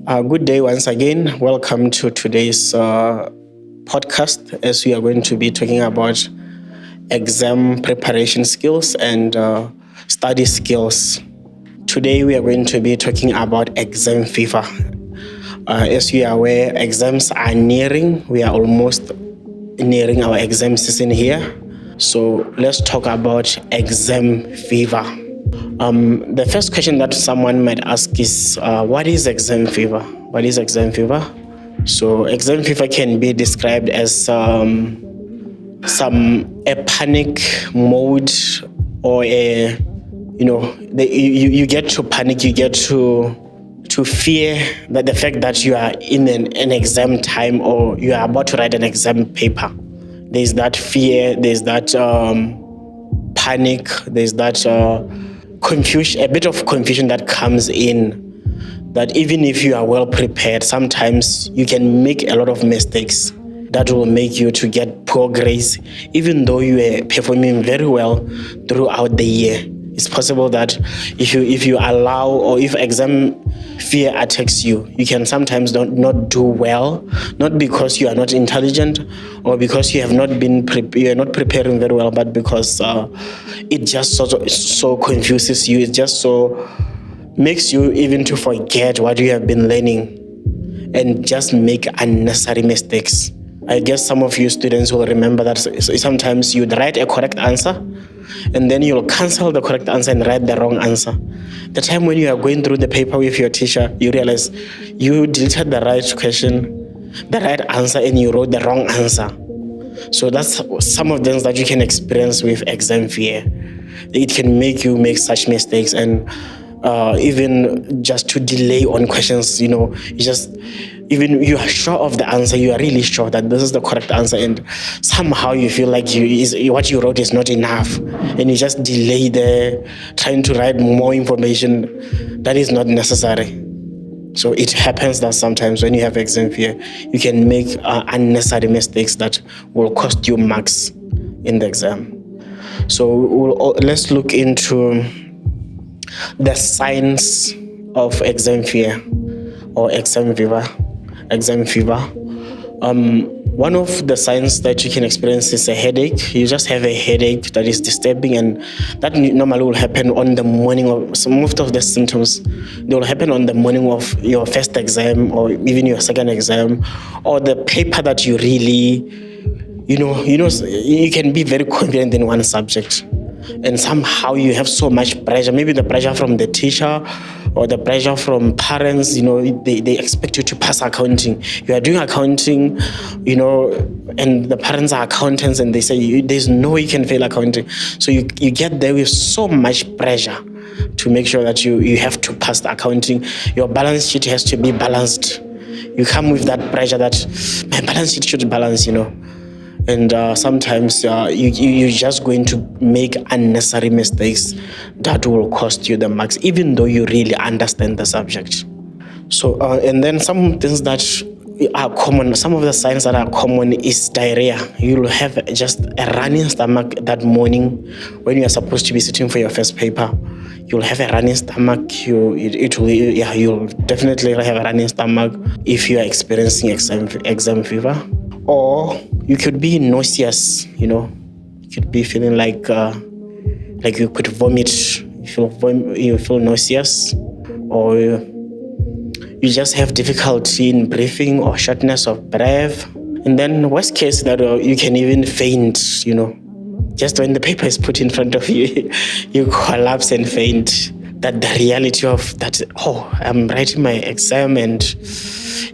Good day once again. Welcome to today's podcast as we are going to be talking about exam preparation skills and study skills. Today we are going to be talking about exam fever. As you are aware, exams are nearing. We are almost nearing our exam season here. So let's talk about exam fever. The first question that someone might ask is, what is exam fever? What is exam fever? So exam fever can be described as a panic mode, or you get to panic, you get to fear that the fact that you are in an exam time or you are about to write an exam paper. There's that fear, there's that panic, there's that confusion, a bit of confusion that comes in, that even if you are well prepared, sometimes you can make a lot of mistakes that will make you to get poor grades, even though you are performing very well throughout the year. It's possible that if you allow, or if exam fear attacks you, you can sometimes not do well, not because you are not intelligent or because you have not been you are not preparing very well, but because it just so confuses you. It just so makes you even to forget what you have been learning and just make unnecessary mistakes. I guess some of you students will remember that sometimes you'd write a correct answer and then you'll cancel the correct answer and write the wrong answer. The time when you are going through the paper with your teacher, you realize you deleted the right question, the right answer, and you wrote the wrong answer. So that's some of the things that you can experience with exam fear. It can make you make such mistakes, and even just to delay on questions, even you are sure of the answer, you are really sure that this is the correct answer, and somehow you feel like what you wrote is not enough, and you just delay there trying to write more information that is not necessary. So it happens that sometimes when you have exam fear, you can make unnecessary mistakes that will cost you marks in the exam. So let's look into the signs of exam fear or exam fever. One of the signs that you can experience is a headache. You just have a headache that is disturbing, and that normally will happen on the morning of, so most of the symptoms, they will happen on the morning of your first exam or even your second exam, or the paper that you really, you can be very confident in one subject, and somehow you have so much pressure, maybe the pressure from the teacher or the pressure from parents. They expect you to pass accounting. You are doing accounting, and the parents are accountants, and they say there's no way you can fail accounting. So you get there with so much pressure to make sure that you have to pass the accounting. Your balance sheet has to be balanced. You come with that pressure that my balance sheet should balance, and sometimes you're just going to make unnecessary mistakes that will cost you the marks, even though you really understand the subject. So and then some things that are common, some of the signs that are common is diarrhea. You'll have just a running stomach that morning when you are supposed to be sitting for your first paper. You'll have a running stomach. You'll definitely have a running stomach if you are experiencing exam fever. Or you could be nauseous, you could be feeling like you could vomit. You feel nauseous, or you just have difficulty in breathing or shortness of breath. And then worst case that you can even faint, just when the paper is put in front of you, you collapse and faint. That the reality of that, I'm writing my exam, and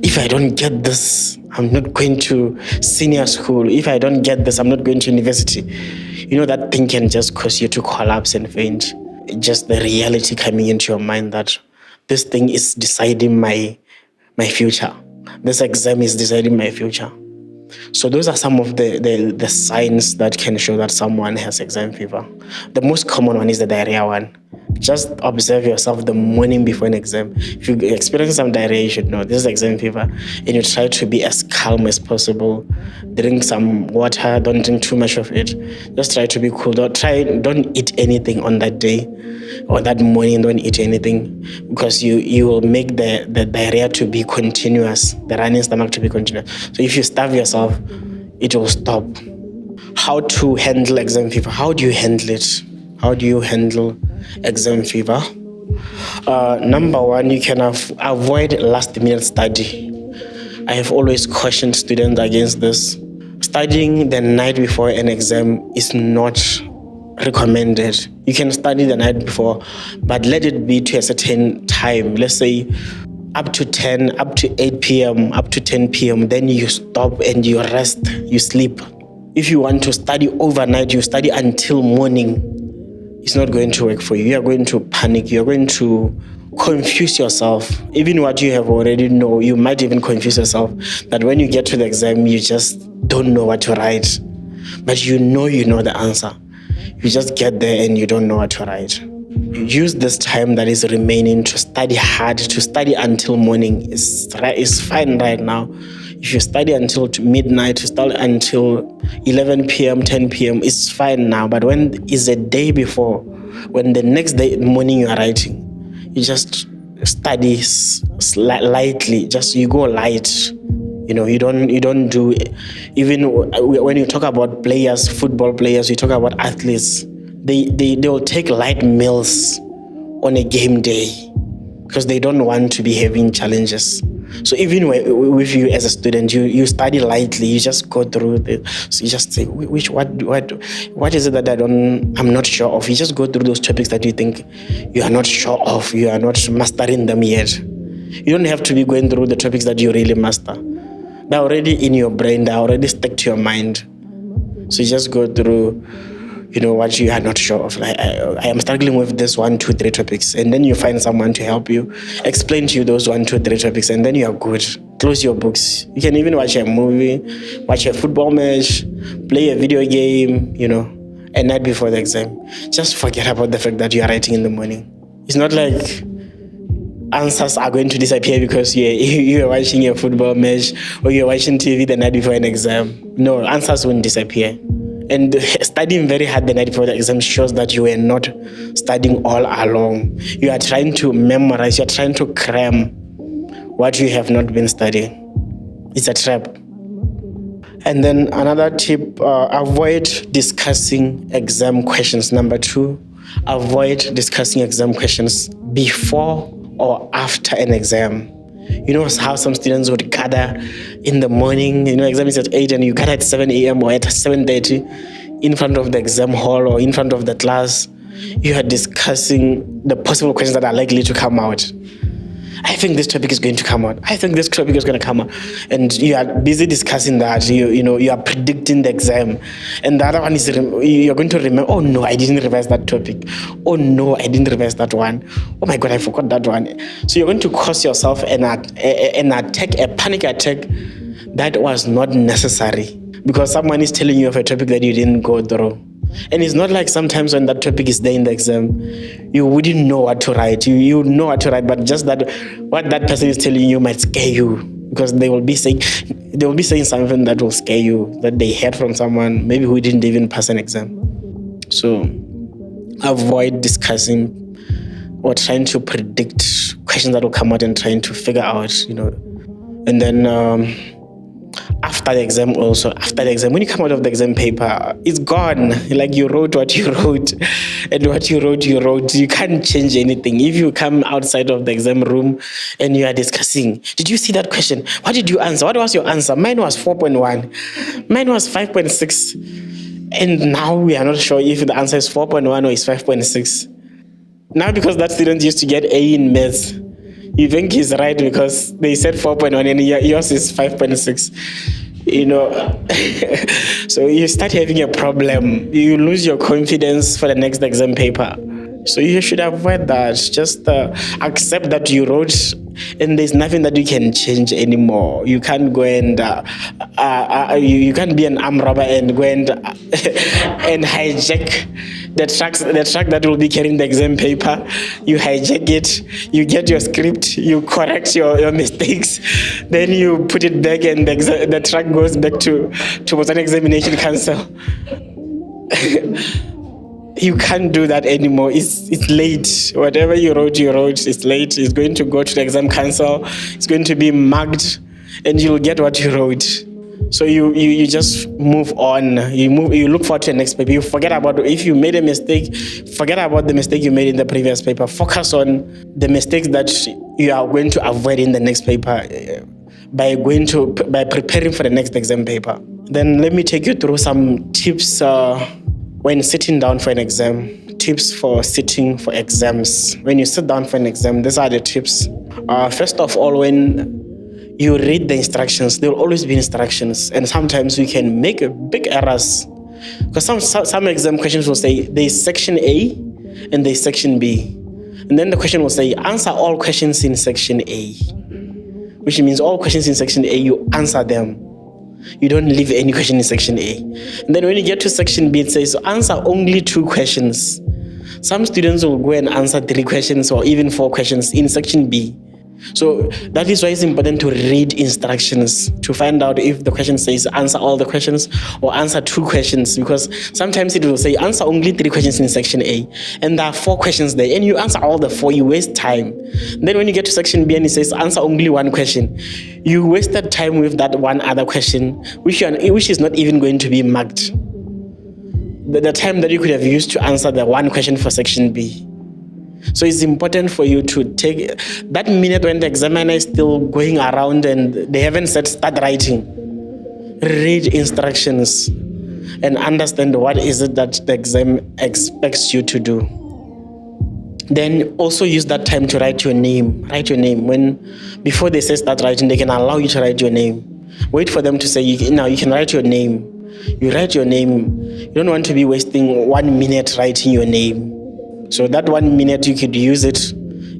if I don't get this, I'm not going to senior school. If I don't get this, I'm not going to university. That thing can just cause you to collapse and faint. Just the reality coming into your mind that this thing is deciding my future. This exam is deciding my future. So those are some of the signs that can show that someone has exam fever. The most common one is the diarrhea one. Just observe yourself the morning before an exam. If you experience some diarrhea, you should know this is exam fever, and you try to be as calm as possible. Drink some water. Don't drink too much of it. Just try to be cool. Don't eat anything on that day or that morning. Don't eat anything, because you will make the diarrhea to be continuous, the running stomach to be continuous. So if you starve yourself, it will stop. How to handle exam fever? How do you handle it? How do you handle exam fever? Number one, you can avoid last minute study. I have always cautioned students against this. Studying the night before an exam is not recommended. You can study the night before, but let it be to a certain time. Let's say up to 10, up to 8 p.m., up to 10 p.m. Then you stop and you rest, you sleep. If you want to study overnight, you study until morning. It's not going to work for you. You are going to panic. You're going to confuse yourself. Even what you have already know, you might even confuse yourself that when you get to the exam, you just don't know what to write. But you know the answer. You just get there and you don't know what to write. Use this time that is remaining to study hard, to study until morning. Is fine right now. If you study until midnight, to study until 11 p.m., 10 p.m., it's fine now. But when it's a day before, when the next day morning you are writing, you just study lightly. Just you go light. You don't do, even when you talk about players, football players, you talk about athletes, they will take light meals on a game day because they don't want to be having challenges. So even with you as a student, you study lightly. You just go through so you just say what is it that I'm not sure of. You just go through those topics that you think you are not sure of. You are not mastering them yet. You don't have to be going through the topics that you really master. They're already in your brain. They're already stuck to your mind. So you just go through what you are not sure of. Like, I am struggling with this 1, 2, 3 topics. And then you find someone to help you, explain to you those 1, 2, 3 topics, and then you are good. Close your books. You can even watch a movie, watch a football match, play a video game, a night before the exam. Just forget about the fact that you are writing in the morning. It's not like answers are going to disappear because you are watching a football match or you're watching TV the night before an exam. No, answers won't disappear. And studying very hard the night before the exam shows that you are not studying all along. You are trying to memorize, you are trying to cram what you have not been studying. It's a trap. And then another tip, avoid discussing exam questions. Number 2, avoid discussing exam questions before or after an exam. You know how some students would gather in the morning, exam is at 8 and you gather at 7 a.m. or at 7:30 in front of the exam hall or in front of the class. You are discussing the possible questions that are likely to come out. I think this topic is going to come out. I think this topic is going to come out. And you are busy discussing that. You are predicting the exam. And the other one is you're going to remember, oh no, I didn't revise that topic. Oh no, I didn't revise that one. Oh my God, I forgot that one. So you're going to cause yourself an attack, a panic attack that was not necessary because someone is telling you of a topic that you didn't go through. And it's not like sometimes when that topic is there in the exam, you wouldn't know what to write. You know what to write, but just that what that person is telling you might scare you because they will be saying something that will scare you, that they heard from someone maybe who didn't even pass an exam. So avoid discussing or trying to predict questions that will come out and trying to figure out, And then after the exam, when you come out of the exam paper, it's gone. Like you wrote what you wrote, and what you wrote. You can't change anything. If you come outside of the exam room and you are discussing, did you see that question? What did you answer? What was your answer? Mine was 4.1. Mine was 5.6. And now we are not sure if the answer is 4.1 or is 5.6. Now, because that student used to get A in maths, you think he's right because they said 4.1 and yours is 5.6. So you start having a problem. You lose your confidence for the next exam paper. So you should avoid that. Just accept that you wrote, and there's nothing that you can change anymore. You can't go and you can't be an arm robber and go and and hijack the track that will be carrying the exam paper. You hijack it, you get your script, you correct your mistakes, then you put it back, and the track goes back to Botswana Examination Council. You can't do that anymore. It's late. Whatever you wrote, it's late. It's going to go to the exam council. It's going to be marked, and you'll get what you wrote. So you just move on. You look forward to the next paper. You forget about, if you made a mistake, forget about the mistake you made in the previous paper. Focus on the mistakes that you are going to avoid in the next paper by preparing for the next exam paper. Then let me take you through some tips when sitting down for an exam. Tips for sitting for exams. When you sit down for an exam, these are the tips. First of all, when you read the instructions, there will always be instructions, and sometimes we can make big errors, because some exam questions will say there's section A and there's section B, and then the question will say answer all questions in section A, which means all questions in section A, you answer them. You don't leave any question in section A. And then when you get to section B, it says answer only 2 questions. Some students will go and answer 3 questions or even 4 questions in section B. So that is why it's important to read instructions to find out if the question says answer all the questions or answer 2 questions, because sometimes it will say answer only 3 questions in section A and there are 4 questions there, and you answer all the 4, you waste time. Then when you get to section B and it says answer only 1 question, you wasted time with that one other question which is not even going to be marked. The time that you could have used to answer the 1 question for section B. So it's important for you to take that minute when the examiner is still going around and they haven't said start writing. Read instructions and understand what is it that the exam expects you to do. Then also use that time to write your name. Write your name. Before they say start writing, they can allow you to write your name. Wait for them to say, now you can write your name. You write your name. You don't want to be wasting 1 minute writing your name. So that 1 minute, you could use it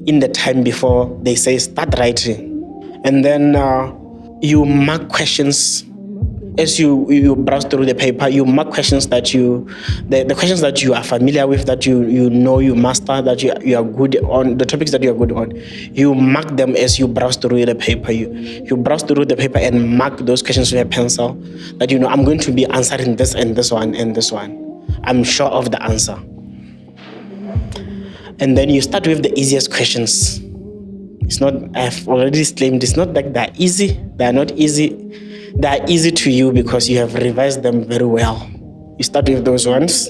in the time before they say start writing. And then you mark questions. As you browse through the paper, you mark questions that the questions that you are familiar with, that you know you master, that you are good on, the topics that you are good on. You mark them as you browse through the paper. You browse through the paper and mark those questions with a pencil, that you know I'm going to be answering this and this one and this one. I'm sure of the answer. And then you start with the easiest questions. I've already disclaimed, it's not that they're easy. They're not easy. They're easy to you because you have revised them very well. You start with those ones.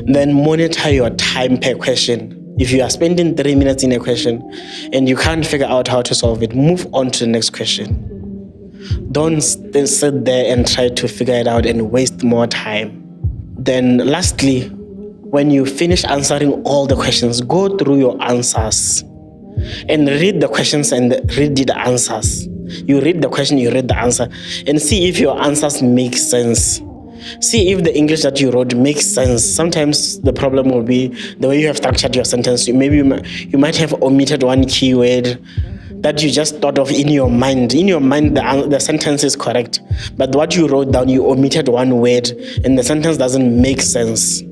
Then monitor your time per question. If you are spending 3 minutes in a question and you can't figure out how to solve it, move on to the next question. Don't sit there and try to figure it out and waste more time. Then lastly, when you finish answering all the questions, go through your answers and read the questions and read the answers. You read the question, you read the answer, and see if your answers make sense. See if the English that you wrote makes sense. Sometimes the problem will be the way you have structured your sentence. Maybe you might have omitted one keyword that you just thought of in your mind. In your mind, the sentence is correct, but what you wrote down, you omitted one word, and the sentence doesn't make sense.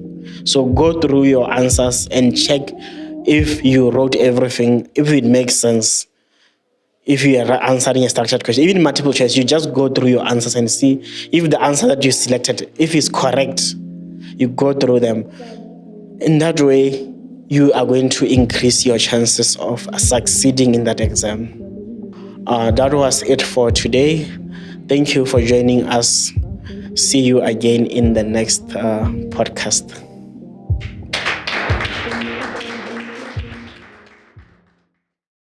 So go through your answers and check if you wrote everything, if it makes sense. If you are answering a structured question, even multiple choice, you just go through your answers and see if the answer that you selected, if it's correct. You go through them. In that way, you are going to increase your chances of succeeding in that exam. That was it for today. Thank you for joining us. See you again in the next podcast.